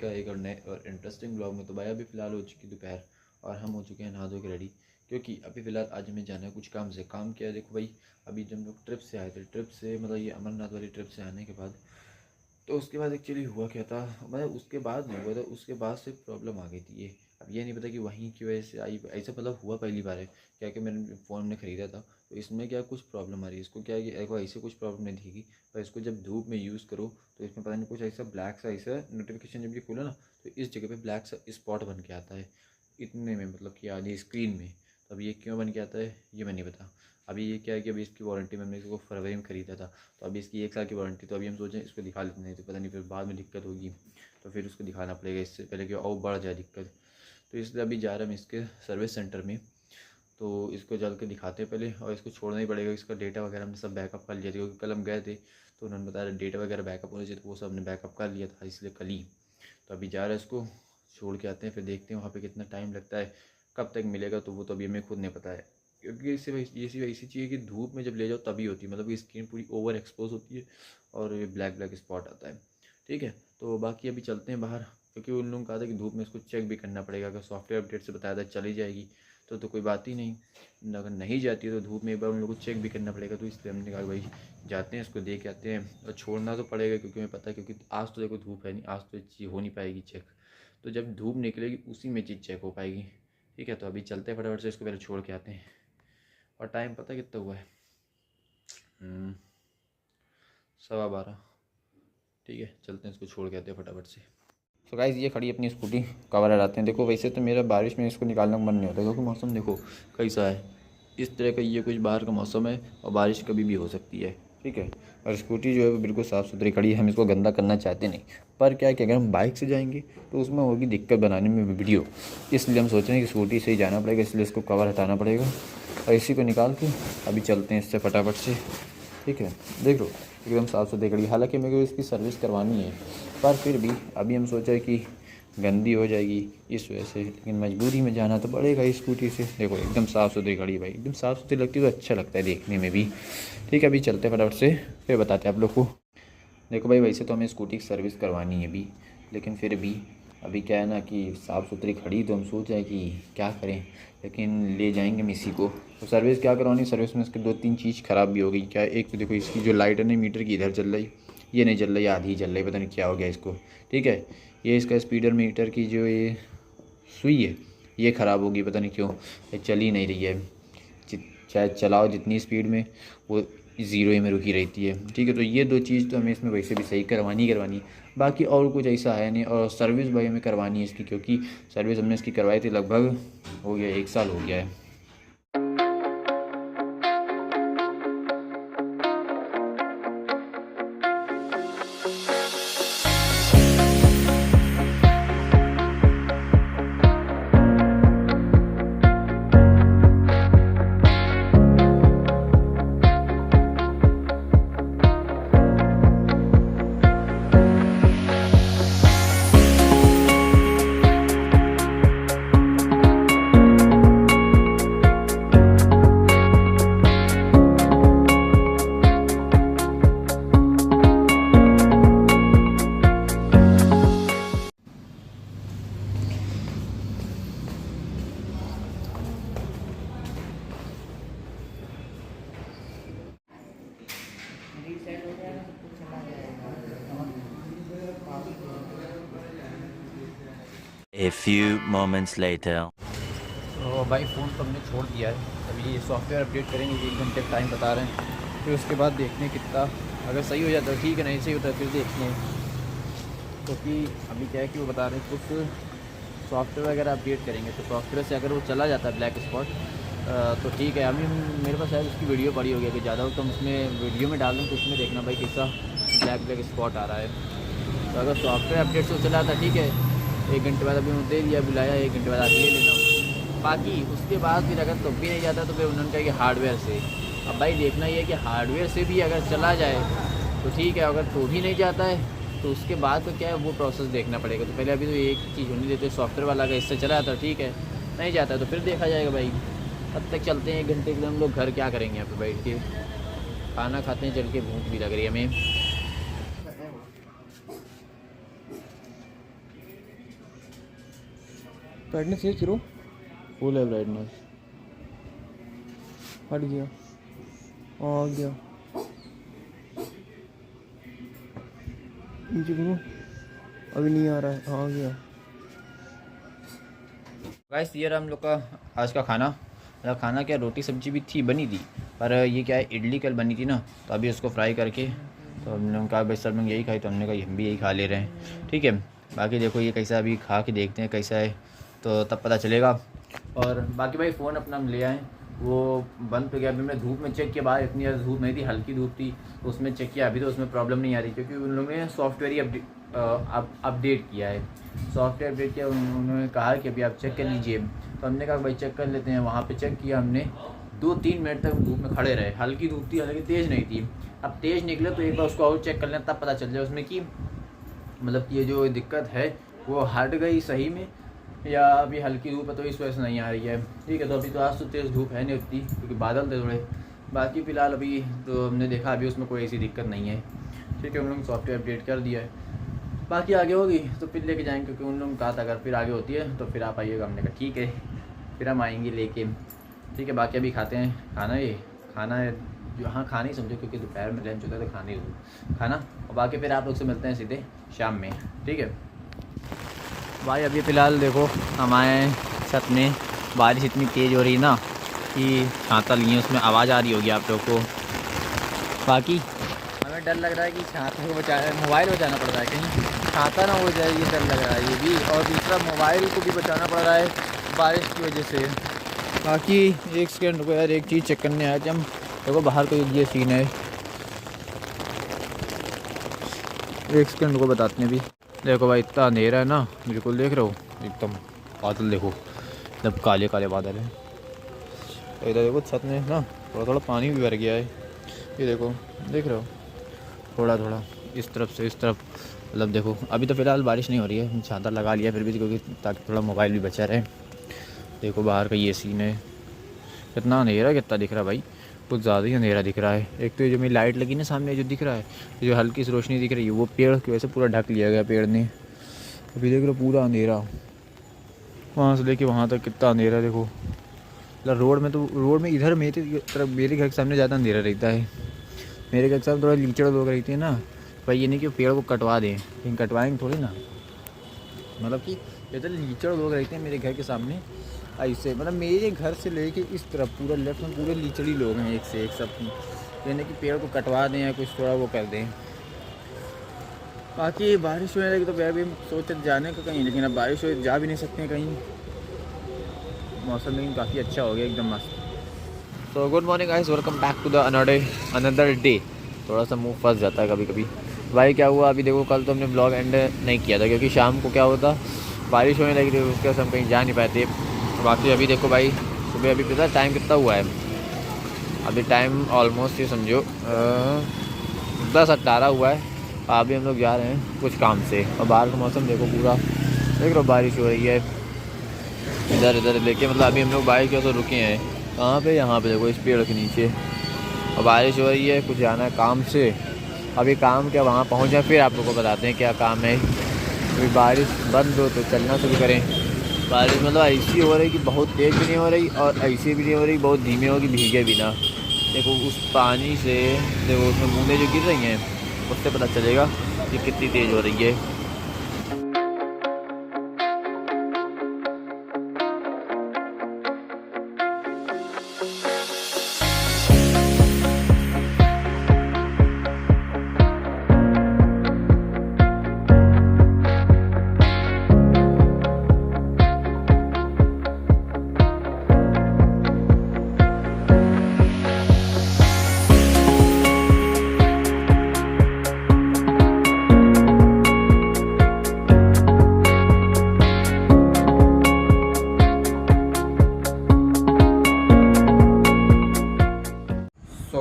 का एक और नए और इंटरेस्टिंग ब्लॉग में। तो भाई अभी फ़िलहाल हो चुकी दोपहर और हम हो चुके हैं नहा धो के रेडी, क्योंकि अभी फ़िलहाल आज हमें जाना है कुछ काम से। काम क्या है, देखो भाई, अभी जब हम लोग ट्रिप से आए थे, ट्रिप से मतलब ये अमरनाथ वाली ट्रिप से आने के बाद, तो उसके बाद एक्चुअली हुआ क्या था, मतलब उसके बाद नहीं हुआ था, उसके बाद से प्रॉब्लम आ गई थी ये। अब ये नहीं पता कि वहीं की वजह से आई, ऐसा मतलब हुआ पहली बार है क्या कि मैंने फ़ोन में ख़रीदा था, तो इसमें क्या कुछ प्रॉब्लम आ रही है। इसको क्या है कि को ऐसे कुछ प्रॉब्लम नहीं दिखेगी, पर इसको जब धूप में यूज़ करो तो इसमें पता नहीं कुछ ऐसा ब्लैक सा ऐसा नोटिफिकेशन जब ये खोला ना, तो इस जगह पे ब्लैक सा स्पॉट बन के आता है इतने में, मतलब कि आधी स्क्रीन में। तो अब ये क्यों बन के आता है ये मैं नहीं पता। अभी ये क्या है कि अभी इसकी वारंटी में, हमने इसको फरवरी में ख़रीदा था, तो अभी इसकी 1 साल की वारंटी, तो अभी हम सोचें इसको दिखा लेते हैं, तो पता नहीं फिर बाद में दिक्कत होगी, तो फिर उसको दिखाना पड़ेगा इससे पहले कि और बढ़ जाए दिक्कत। तो इसलिए अभी जा रहे हैं हम इसके सर्विस सेंटर में, तो इसको चल के दिखाते हैं पहले, और इसको छोड़ना ही पड़ेगा। इसका डेटा वगैरह हमने सब बैकअप कर लिया था, क्योंकि कल हम गए थे तो उन्होंने बताया डेटा वगैरह बैकअप होने चाहिए, तो वो सब हमने बैकअप कर लिया था, इसलिए कल ही। तो अभी जा रहे हैं, इसको छोड़ के आते हैं, फिर देखते हैं वहाँ पे कितना टाइम लगता है, कब तक मिलेगा, तो वो तो अभी हमें खुद नहीं पता है। क्योंकि इससे ये सी ऐसी चीज़ है कि धूप में जब ले जाओ तभी होती है, मतलब कि स्किन पूरी ओवर एक्सपोज होती है और ब्लैक ब्लैक स्पॉट आता है। ठीक है, तो बाकी अभी चलते हैं बाहर, क्योंकि उन लोगों ने कहा था कि धूप में इसको चेक भी करना पड़ेगा। अगर सॉफ्टवेयर अपडेट से बताया था चली जाएगी तो कोई बात ही नहीं, अगर नहीं जाती है तो धूप में एक बार उन लोगों को चेक भी करना पड़ेगा। तो इसलिए हमने कहा भाई जाते हैं, इसको देख के आते हैं, और छोड़ना तो पड़ेगा क्योंकि हमें पता है, क्योंकि आज तो देखो धूप है नहीं, आज तो चीज़ हो नहीं पाएगी चेक, तो जब धूप निकलेगी उसी में चीज़ चेक हो पाएगी। ठीक है, तो अभी चलते हैं फटाफट से, इसको पहले छोड़ के आते हैं। और टाइम पता कितना हुआ है, 12:15। ठीक है, चलते हैं, इसको छोड़ के आते हैं फटाफट से। तो गाइस ये खड़ी अपनी स्कूटी, कवर हटाते हैं। देखो वैसे तो मेरा बारिश में इसको निकालने का मन नहीं होता, क्योंकि मौसम देखो कैसा है, इस तरह का ये कुछ बाहर का मौसम है और बारिश कभी भी हो सकती है। ठीक है, और स्कूटी जो है वो बिल्कुल साफ़ सुथरी खड़ी है, हम इसको गंदा करना चाहते नहीं। पर क्या है कि अगर हम बाइक से जाएंगे तो उसमें होगी दिक्कत बनाने में वीडियो, इसलिए हम सोच रहे हैं कि स्कूटी से ही जाना पड़ेगा, इसलिए इसको कवर हटाना पड़ेगा और इसी को निकाल के अभी चलते हैं इससे फटाफट से। ठीक है, देख लो एकदम साफ़ सुथरी खड़ी, हालांकि मेरे को इसकी सर्विस करवानी है, पर फिर भी अभी हम सोचा कि गंदी हो जाएगी इस वजह से, लेकिन मजबूरी में जाना तो पड़ेगा इस स्कूटी से। देखो एकदम साफ़ सुथरी खड़ी भाई, एकदम साफ़ सुथरी लगती है तो अच्छा लगता है देखने में भी। ठीक है, अभी चलते हैं फटाफट से, फिर बताते हैं आप लोग को। देखो भाई वैसे तो हमें स्कूटी की सर्विस करवानी है अभी, लेकिन फिर भी अभी क्या है ना कि साफ़ सुथरी खड़ी, तो हम सोच रहे हैं कि क्या करें, लेकिन ले जाएंगे हम इसी को। तो सर्विस क्या करवानी, सर्विस में इसके 2-3 चीज़ ख़राब भी हो गई। क्या, एक तो देखो इसकी जो लाइट है ना मीटर की, इधर चल रही, ये नहीं चल रही, आधी चल रही, पता नहीं क्या हो गया इसको। ठीक है, ये इसका स्पीडर मीटर की जो ये सुई है ये ख़राब होगी, पता नहीं क्यों ये चल ही नहीं रही है, चाहे चलाओ जितनी स्पीड में वो ज़ीरो ही में रुकी रहती है। ठीक है, तो ये 2 चीज़ तो हमें इसमें वैसे भी सही करवानी है, बाकी और कुछ ऐसा है नहीं। और सर्विस भाई हमें करवानी है इसकी, क्योंकि सर्विस हमने इसकी करवाई थी, लगभग हो गया 1 साल हो गया है। A few moments later. तो भाई फ़ोन तो हमने छोड़ दिया है, अभी सॉफ्टवेयर अपडेट करेंगे, 1 घंटे का टाइम बता रहे हैं, फिर उसके बाद देखने कितना, अगर सही हो जाता है ठीक है, नहीं सही होता है फिर देखते हैं। क्योंकि अभी क्या है कि वो बता रहे हैं कुछ सॉफ्टवेयर वगैरह अपडेट करेंगे, तो सॉफ्टवेयर से अगर वो चला जाता है ब्लैक स्पॉट तो ठीक है। अभी मेरे पास शायद उसकी वीडियो पड़ी होगी, अगर ज़्यादा हो तो हम उसमें वीडियो में डाल दें, तो उसमें देखना भाई कैसा ब्लैक ब्लैक स्पॉट आ रहा है। तो अगर सॉफ्टवेयर अपडेट से चला था ठीक है, 1 घंटे बाद अभी उन्होंने दे दिया, बुलाया, 1 घंटे बाद आके ले लेना। बाकी उसके बाद फिर अगर तब भी नहीं जाता तो फिर उन्होंने कहा कि हार्डवेयर से। अब भाई देखना ये है कि हार्डवेयर से भी अगर चला जाए तो ठीक है, अगर तो भी नहीं जाता है तो उसके बाद तो क्या है वो प्रोसेस देखना पड़ेगा। तो पहले अभी तो एक चीज़ होनी देते, सॉफ्टवेयर वाला अगर इससे चला जाता ठीक है, नहीं जाता है तो फिर देखा जाएगा भाई। अब तक चलते हैं 1 घंटे के लिए, हम लोग घर क्या करेंगे यहाँ पे बैठ के, खाना खाते हैं चल के, भूख भी लग रही है हमें। ब्राइटनेस ये करो, फुल है ब्राइटनेस। हट गया, आ गया, नीचे करो, अभी नहीं आ रहा है, आ गया। गाइस ये रहा हम लोग का आज का खाना। मतलब खाना क्या, रोटी सब्जी भी थी, बनी थी, पर ये क्या है, इडली कल बनी थी ना, तो अभी उसको फ्राई करके तो हम लोगों का भाई सर में यही खाई, तो हमने कहा हम भी यही खा ले रहे हैं, ठीक है। बाकी देखो ये कैसा, अभी खा के देखते हैं कैसा है, तो तब पता चलेगा। और बाकी भाई फ़ोन अपना हम ले आए, वो बंद पे गया। अभी हमने धूप में चेक किया, बाहर इतनी ज़्यादा धूप नहीं थी, हल्की धूप थी, तो उसमें चेक किया, अभी तो उसमें प्रॉब्लम नहीं आ रही, क्योंकि उन लोगों ने सॉफ्टवेयर ही अपडेट किया है। सॉफ्टवेयर अपडेट किया, उन्होंने कहा कि अभी आप चेक कर लीजिए, तो हमने कहा भाई चेक कर लेते हैं। वहाँ पे चेक किया हमने, 2-3 मिनट तक धूप में खड़े रहे, हल्की धूप थी, हालांकि तेज़ नहीं थी। अब तेज़ निकले तो एक बार उसको और चेक कर लें, तब पता चल जाए उसमें कि मतलब ये जो दिक्कत है वो हट गई सही में, या अभी हल्की धूप है तो इस वजह से नहीं आ रही है, ठीक है। तो अभी तो आज तो तेज़ धूप है नहीं उतनी, क्योंकि बादल थे थोड़े। बाकी फ़िलहाल अभी तो हमने देखा, अभी उसमें कोई ऐसी दिक्कत नहीं है, ठीक है। उन लोगों ने सॉफ्टवेयर अपडेट कर दिया है, बाकी आगे होगी तो फिर लेके जाएंगे, क्योंकि उन लोगों ने कहा था अगर फिर आगे होती है तो फिर आप आइएगा। हमने कहा ठीक है, फिर हम आएंगे लेके, ठीक है। बाकी अभी खाते हैं खाना, ये खाना है जो, हाँ खाना ही समझो, क्योंकि दोपहर में लंच होता है तो खाना ही खाना। और बाकी फिर आप लोग से मिलते हैं सीधे शाम में, ठीक है भाई। अभी फ़िलहाल देखो हम आए छत में, बारिश इतनी तेज़ हो रही है ना कि छाता लिए, उसमें आवाज़ आ रही होगी आप लोग को। बाकी हमें डर लग रहा है कि छाता को मोबाइल बचाना पड़ रहा है, कहीं छाता ना हो जाए, ये डर लग रहा है ये भी। और दूसरा मोबाइल को भी बचाना पड़ रहा है बारिश की वजह से। बाकी एक सेकंड को यार, एक चीज़ चेक करने आए थे हम। देखो बाहर का ये सीन है, एक सेकंड को बताते हैं भी। देखो भाई इतना अंधेरा है ना, बिल्कुल देख रहे हो एकदम, बादल देखो एकदम काले काले बादल है। इधर देखो छत में ना थोड़ा थोड़ा पानी भी भर गया है, ये देखो देख रहे हो, थोड़ा थोड़ा इस तरफ से इस तरफ। मतलब देखो अभी तो फ़िलहाल बारिश नहीं हो रही है, छाता लगा लिया फिर भी, क्योंकि ताकि थोड़ा मोबाइल भी बचा रहे। देखो बाहर का ये सीन है, कितना अंधेरा कितना दिख रहा है भाई, कुछ ज़्यादा ही अंधेरा दिख रहा है। एक तो ये जो मेरी लाइट लगी ना सामने जो दिख रहा है, जो हल्की सी रोशनी दिख रही है, वो पेड़ की वजह से पूरा ढक लिया गया पेड़ ने। अभी देख लो पूरा अंधेरा, वहाँ से लेके वहाँ तक कितना अंधेरा देखो। मतलब रोड में तो, रोड में इधर मेरी तरफ, मेरे घर के सामने ज़्यादा अंधेरा रहता है। मेरे घर के सामने थोड़ा लीचड़ लोग रहती है ना भाई, ये नहीं कि पेड़ को कटवा दें, लेकिन कटवाएंगे थोड़ी ना, मतलब कि इधर लीचड़ लोग रहते हैं मेरे घर के सामने ऐसे। मतलब मेरे घर से लेके इस तरफ पूरा लेफ्ट में पूरे लीचड़ी लोग हैं, एक से एक सब, यानी कि पेड़ को कटवा दें या कुछ थोड़ा वो कर दें। बाकी बारिश होने लगी तो मैं भी सोच जाने का कहीं, लेकिन अब बारिश हो जा भी नहीं सकते कहीं। मौसम लेकिन काफ़ी अच्छा हो गया, एकदम मस्त। So good morning guys, welcome back to the another day. थोड़ा सा मुंह फंस जाता है कभी कभी भाई। क्या हुआ अभी देखो, कल तो हमने ब्लॉग एंड नहीं किया था, क्योंकि शाम को क्या होता, बारिश होने लगी थी, उसके वजह से हम कहीं जा नहीं पाते। बाकी अभी देखो भाई, सुबह अभी पता टाइम कितना हुआ है, अभी टाइम ऑलमोस्ट ये समझो 10:18 हुआ है। अभी हम लोग जा रहे हैं कुछ काम से, और बाहर का मौसम देखो पूरा देख लो, बारिश हो रही है इधर इधर लेके। मतलब अभी हम लोग बाइक के तो रुके हैं कहाँ पे, यहाँ पे देखो इस पेड़ के नीचे, और बारिश हो रही है, कुछ जाना है काम से। अभी काम क्या, वहाँ पहुँच जाए फिर आप लोग को बताते हैं क्या काम है। अभी बारिश बंद हो तो चलना शुरू करें। बारिश मतलब ऐसी हो रही कि बहुत तेज़ भी नहीं हो रही और ऐसी भी नहीं हो रही बहुत धीमी होगी, भीगे भी ना। देखो उस पानी से, देखो उसमें बूंदें जो गिर रही हैं, उससे पता चलेगा कि कितनी तेज़ हो रही है।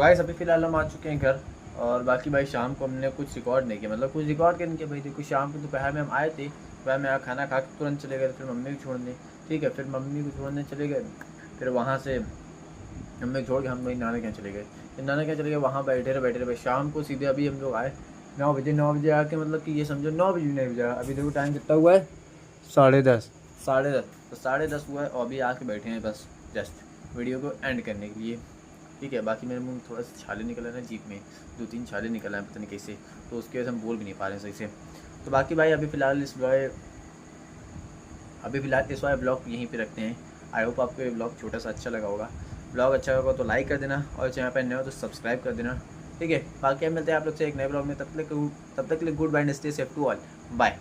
गाइस अभी फ़िलहाल हम आ चुके हैं घर, और बाकी भाई शाम को हमने कुछ रिकॉर्ड नहीं किया, मतलब कुछ रिकॉर्ड करने के भाई देखो, शाम को दोपहर में हम आए थे, दोपहर में खाना खा के तुरंत चले गए, फिर मम्मी को छोड़ने, ठीक है। फिर मम्मी को छोड़ने चले गए, फिर वहाँ से मम्मी छोड़ के हम भाई नाना के यहाँ चले गए। फिर नाना के यहाँ चले गए, वहाँ बैठे रहे भाई शाम को सीधे अभी हम लोग आए 9 बजे। 9 बजे आके मतलब कि ये समझो 9 बजे नहीं बजा, अभी देखो टाइम कितना हुआ है 10:30, 10:30। तो 10:30 हुआ है और अभी आके बैठे हैं बस जस्ट वीडियो को एंड करने के लिए। ठीक है, बाकी मेरे मुंह में थोड़ा सा छाले निकल रहे हैं जीप में, 2-3 छाले निकल रहे हैं पता नहीं कैसे, तो उसकी वजह से हम बोल भी नहीं पा रहे हैं सही से। तो बाकी भाई अभी फ़िलहाल इस वाले ब्लॉग यहीं पे रखते हैं। आई होप आपको ये ब्लॉग छोटा सा अच्छा लगा होगा। ब्लॉग अच्छा होगा तो लाइक कर देना और चैनल पर नए हो तो सब्सक्राइब कर देना। ठीक है, बाकी हम मिलते हैं आप लोग से एक नए ब्लॉग में। तब तक के लिए goodbye and stay safe to all. Bye.